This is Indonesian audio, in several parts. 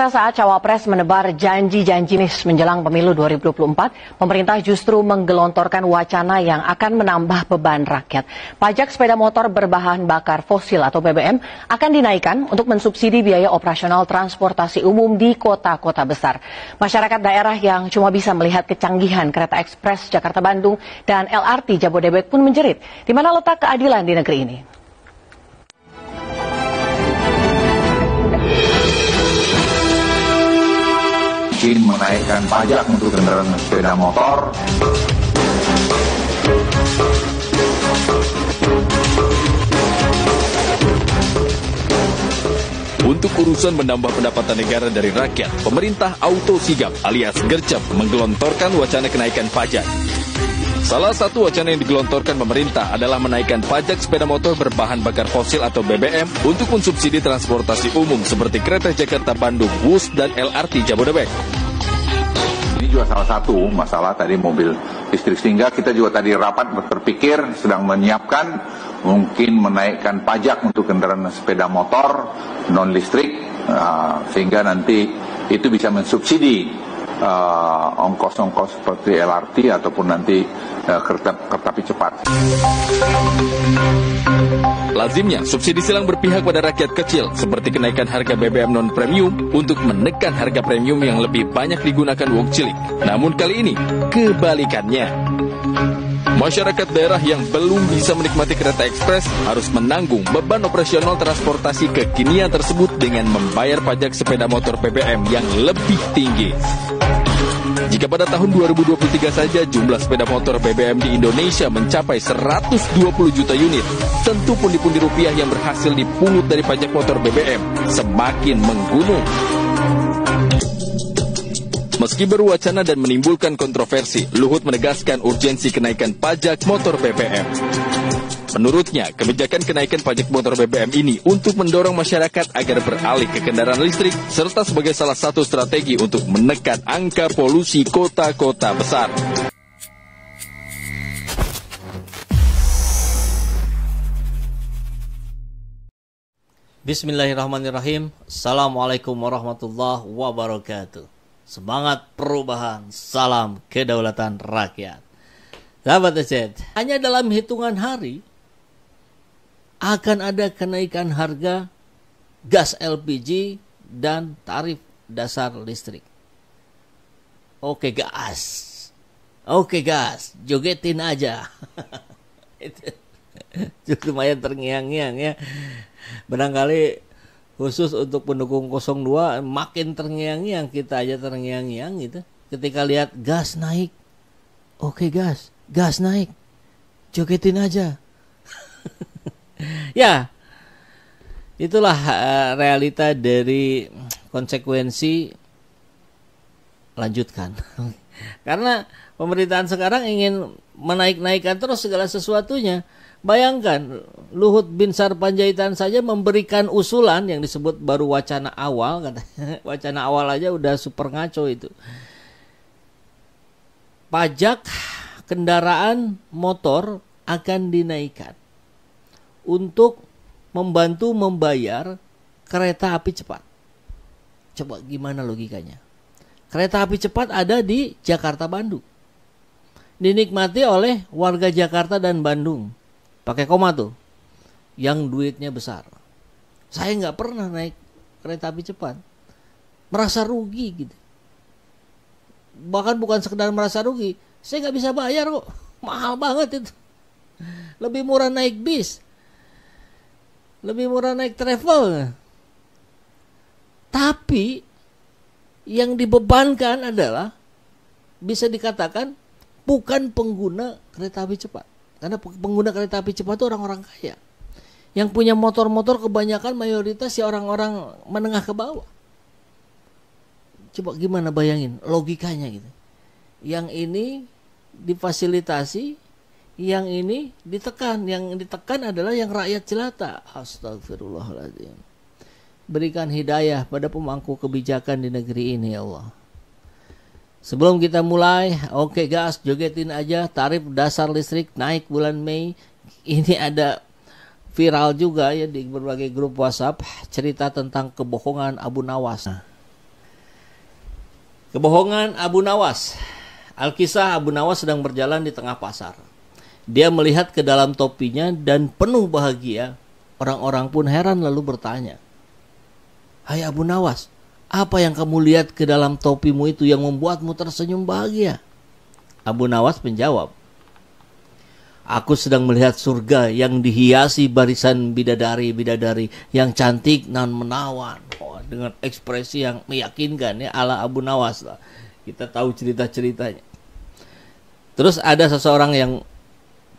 Pemirsa, saat Cawapres menebar janji-janji menjelang pemilu 2024, pemerintah justru menggelontorkan wacana yang akan menambah beban rakyat. Pajak sepeda motor berbahan bakar fosil atau BBM akan dinaikkan untuk mensubsidi biaya operasional transportasi umum di kota-kota besar. Masyarakat daerah yang cuma bisa melihat kecanggihan kereta ekspres Jakarta-Bandung dan LRT Jabodebek pun menjerit. Di mana letak keadilan di negeri ini? Menaikkan pajak untuk kendaraan sepeda motor. Untuk urusan menambah pendapatan negara dari rakyat, pemerintah auto sigap alias gercep menggelontorkan wacana kenaikan pajak. Salah satu wacana yang digelontorkan pemerintah adalah menaikkan pajak sepeda motor berbahan bakar fosil atau BBM untuk mensubsidi transportasi umum seperti kereta Jakarta-Bandung, WUS, dan LRT Jabodebek. Ini juga salah satu masalah tadi mobil listrik, sehingga kita juga tadi rapat berpikir sedang menyiapkan mungkin menaikkan pajak untuk kendaraan sepeda motor non listrik sehingga nanti itu bisa mensubsidi ongkos-ongkos seperti LRT ataupun nanti kereta api cepat. Lazimnya, subsidi silang berpihak pada rakyat kecil, seperti kenaikan harga BBM non-premium untuk menekan harga premium yang lebih banyak digunakan wong cilik. Namun kali ini, kebalikannya. Masyarakat daerah yang belum bisa menikmati kereta ekspres harus menanggung beban operasional transportasi kekinian tersebut dengan membayar pajak sepeda motor BBM yang lebih tinggi. Jika pada tahun 2023 saja jumlah sepeda motor BBM di Indonesia mencapai 120 juta unit, tentu pundi-pundi rupiah yang berhasil dipungut dari pajak motor BBM semakin menggunung. Meski berwacana dan menimbulkan kontroversi, Luhut menegaskan urgensi kenaikan pajak motor BBM. Menurutnya, kebijakan kenaikan pajak motor BBM ini untuk mendorong masyarakat agar beralih ke kendaraan listrik, serta sebagai salah satu strategi untuk menekan angka polusi kota-kota besar. Bismillahirrahmanirrahim. Assalamualaikum warahmatullahi wabarakatuh. Semangat perubahan, salam kedaulatan rakyat. Sahabat Eset, hanya dalam hitungan hari akan ada kenaikan harga gas LPG dan tarif dasar listrik. Oke gas, jogetin aja. Itu lumayan terngiang-ngiang ya. Barangkali khusus untuk pendukung 02 makin terngiang-ngiang, kita aja terngiang-ngiang gitu. Ketika lihat gas naik, oke gas naik, jogetin aja. Ya, itulah realita dari konsekuensi lanjutkan. Karena pemerintahan sekarang ingin menaik-naikkan terus segala sesuatunya. Bayangkan, Luhut Binsar Panjaitan saja memberikan usulan yang disebut baru wacana awal, katanya. Wacana awal aja udah super ngaco itu. Pajak kendaraan motor akan dinaikkan untuk membantu membayar kereta api cepat. Coba gimana logikanya? Kereta api cepat ada di Jakarta-Bandung. Dinikmati oleh warga Jakarta dan Bandung. Pakai koma tuh. Yang duitnya besar. Saya nggak pernah naik kereta api cepat. Merasa rugi gitu. Bahkan bukan sekedar merasa rugi. Saya nggak bisa bayar kok. Mahal banget itu. Lebih murah naik bis. Lebih murah naik travel. Tapi yang dibebankan adalah bisa dikatakan bukan pengguna kereta api cepat. Karena pengguna kereta api cepat itu orang-orang kaya. Yang punya motor-motor kebanyakan mayoritas ya orang-orang menengah ke bawah. Coba gimana bayangin logikanya gitu. Yang ini difasilitasi, yang ini ditekan. Yang ditekan adalah yang rakyat jelata. Astagfirullahaladzim. Berikan hidayah pada pemangku kebijakan di negeri ini ya Allah. Sebelum kita mulai, oke gas, jogetin aja. Tarif dasar listrik naik bulan Mei. Ini ada viral juga ya di berbagai grup WhatsApp cerita tentang kebohongan Abu Nawas. Kebohongan Abu Nawas. Alkisah, Abu Nawas sedang berjalan di tengah pasar. Dia melihat ke dalam topinya dan penuh bahagia. Orang-orang pun heran lalu bertanya, "Hai Abu Nawas, apa yang kamu lihat ke dalam topimu itu yang membuatmu tersenyum bahagia?" Abu Nawas menjawab, "Aku sedang melihat surga yang dihiasi barisan bidadari-bidadari yang cantik dan menawan." Dengan ekspresi yang meyakinkan ya, ala Abu Nawas lah. Kita tahu cerita-ceritanya. Terus ada seseorang yang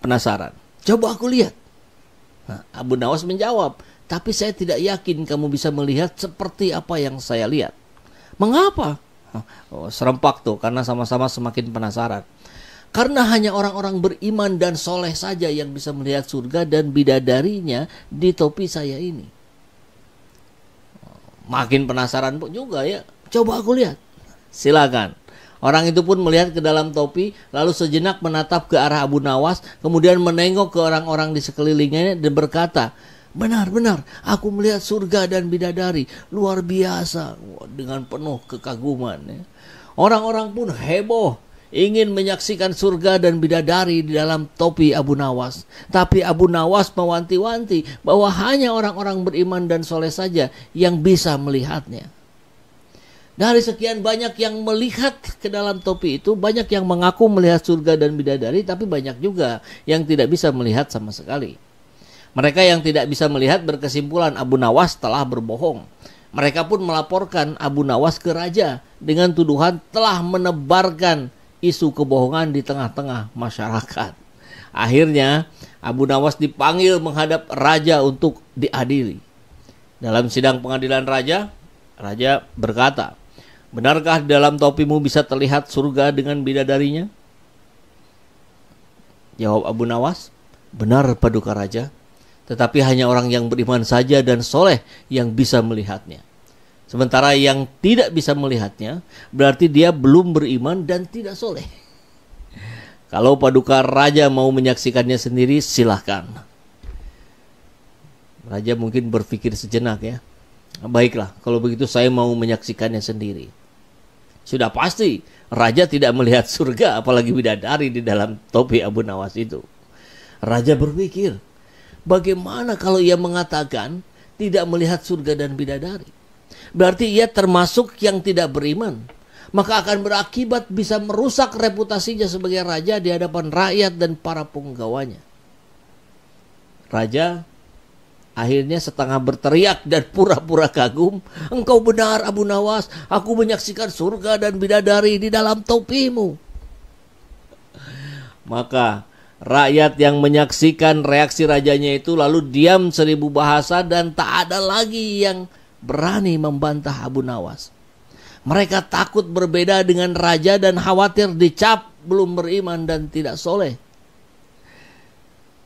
penasaran, "Coba aku lihat." Nah, Abu Nawas menjawab, "Tapi saya tidak yakin kamu bisa melihat seperti apa yang saya lihat." "Mengapa?" Serempak tuh, karena sama-sama semakin penasaran. "Karena hanya orang-orang beriman dan soleh saja yang bisa melihat surga dan bidadarinya di topi saya ini." Makin penasaran pun juga ya, "Coba aku lihat." Silakan. Orang itu pun melihat ke dalam topi, lalu sejenak menatap ke arah Abu Nawas, kemudian menengok ke orang-orang di sekelilingnya dan berkata, "Benar-benar, aku melihat surga dan bidadari, luar biasa." Dengan penuh kekaguman ya. Orang-orang pun heboh, ingin menyaksikan surga dan bidadari di dalam topi Abu Nawas. Tapi Abu Nawas mewanti-wanti bahwa hanya orang-orang beriman dan soleh saja yang bisa melihatnya. Dari sekian banyak yang melihat ke dalam topi itu, banyak yang mengaku melihat surga dan bidadari, tapi banyak juga yang tidak bisa melihat sama sekali. Mereka yang tidak bisa melihat berkesimpulan Abu Nawas telah berbohong. Mereka pun melaporkan Abu Nawas ke raja dengan tuduhan telah menebarkan isu kebohongan di tengah-tengah masyarakat. Akhirnya Abu Nawas dipanggil menghadap raja untuk diadili. Dalam sidang pengadilan raja, raja berkata, "Benarkah di dalam topimu bisa terlihat surga dengan bidadarinya?" Jawab Abu Nawas, "Benar Paduka Raja, tetapi hanya orang yang beriman saja dan soleh yang bisa melihatnya. Sementara yang tidak bisa melihatnya, berarti dia belum beriman dan tidak soleh." Kalau Paduka Raja mau menyaksikannya sendiri, silahkan. Raja mungkin berpikir sejenak ya. "Baiklah, kalau begitu saya mau menyaksikannya sendiri." Sudah pasti raja tidak melihat surga apalagi bidadari di dalam topi Abu Nawas itu. Raja berpikir, bagaimana kalau ia mengatakan tidak melihat surga dan bidadari? Berarti ia termasuk yang tidak beriman. Maka akan berakibat bisa merusak reputasinya sebagai raja di hadapan rakyat dan para penggawanya. Raja akhirnya setengah berteriak dan pura-pura kagum, "Engkau benar Abu Nawas, aku menyaksikan surga dan bidadari di dalam topimu." Maka rakyat yang menyaksikan reaksi rajanya itu lalu diam 1000 bahasa dan tak ada lagi yang berani membantah Abu Nawas. Mereka takut berbeda dengan raja dan khawatir dicap belum beriman dan tidak soleh.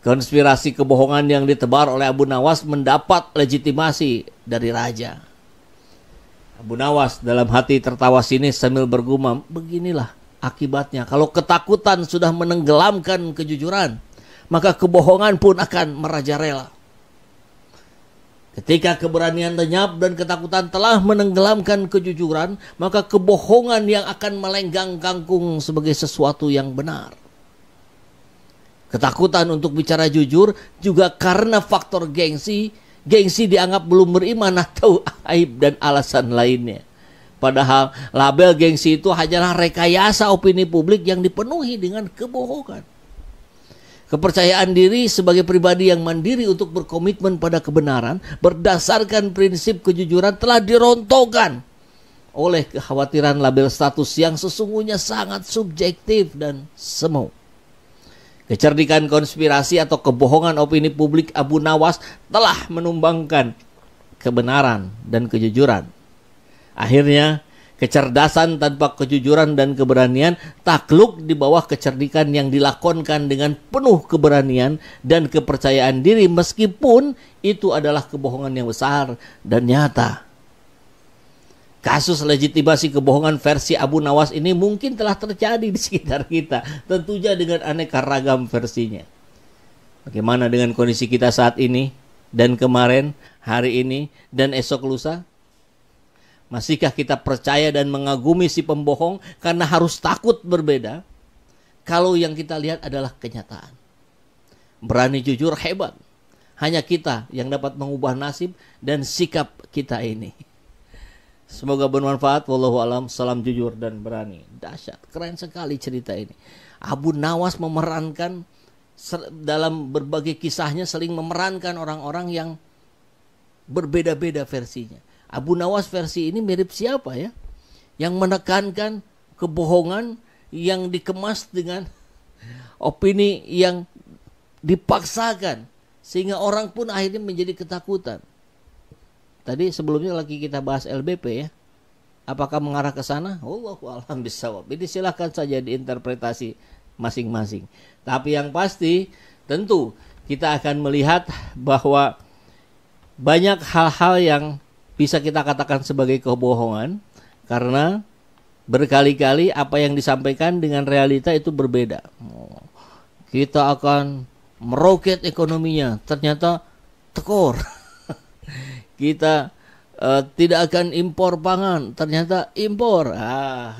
Konspirasi kebohongan yang ditebar oleh Abu Nawas mendapat legitimasi dari raja. Abu Nawas dalam hati tertawa sinis sambil bergumam, "Beginilah akibatnya kalau ketakutan sudah menenggelamkan kejujuran, maka kebohongan pun akan merajalela. Ketika keberanian lenyap dan ketakutan telah menenggelamkan kejujuran, maka kebohongan yang akan melenggang kangkung sebagai sesuatu yang benar." Ketakutan untuk bicara jujur juga karena faktor gengsi. Gengsi dianggap belum beriman atau aib dan alasan lainnya. Padahal label gengsi itu hanyalah rekayasa opini publik yang dipenuhi dengan kebohongan. Kepercayaan diri sebagai pribadi yang mandiri untuk berkomitmen pada kebenaran berdasarkan prinsip kejujuran telah dirontokkan oleh kekhawatiran label status yang sesungguhnya sangat subjektif dan semu. Kecerdikan konspirasi atau kebohongan opini publik Abu Nawas telah menumbangkan kebenaran dan kejujuran. Akhirnya, kecerdasan tanpa kejujuran dan keberanian takluk di bawah kecerdikan yang dilakonkan dengan penuh keberanian dan kepercayaan diri meskipun itu adalah kebohongan yang besar dan nyata. Kasus legitimasi kebohongan versi Abu Nawas ini mungkin telah terjadi di sekitar kita, tentunya dengan aneka ragam versinya. Bagaimana dengan kondisi kita saat ini, dan kemarin, hari ini, dan esok lusa? Masihkah kita percaya dan mengagumi si pembohong karena harus takut berbeda? Kalau yang kita lihat adalah kenyataan. Berani jujur hebat. Hanya kita yang dapat mengubah nasib dan sikap kita ini. Semoga bermanfaat. Wallahu alam. Salam jujur dan berani. Dahsyat, keren sekali cerita ini. Abu Nawas memerankan dalam berbagai kisahnya, sering memerankan orang-orang yang berbeda-beda versinya. Abu Nawas versi ini mirip siapa ya? Yang menekankan kebohongan yang dikemas dengan opini yang dipaksakan sehingga orang pun akhirnya menjadi ketakutan. Tadi sebelumnya lagi kita bahas LBP ya. Apakah mengarah ke sana? Wallahu a'lam bishawab. Ini silakan saja diinterpretasi masing-masing. Tapi yang pasti tentu kita akan melihat bahwa banyak hal-hal yang bisa kita katakan sebagai kebohongan karena berkali-kali apa yang disampaikan dengan realita itu berbeda. Kita akan meroket ekonominya, ternyata tekor. Kita tidak akan impor pangan, ternyata impor.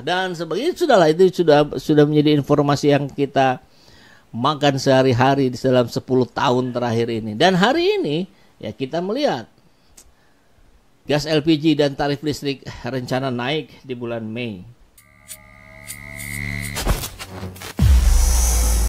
Dan sebagainya. Sudahlah, itu sudah menjadi informasi yang kita makan sehari-hari di dalam 10 tahun terakhir ini. Dan hari ini ya kita melihat gas LPG dan tarif listrik rencana naik di bulan Mei.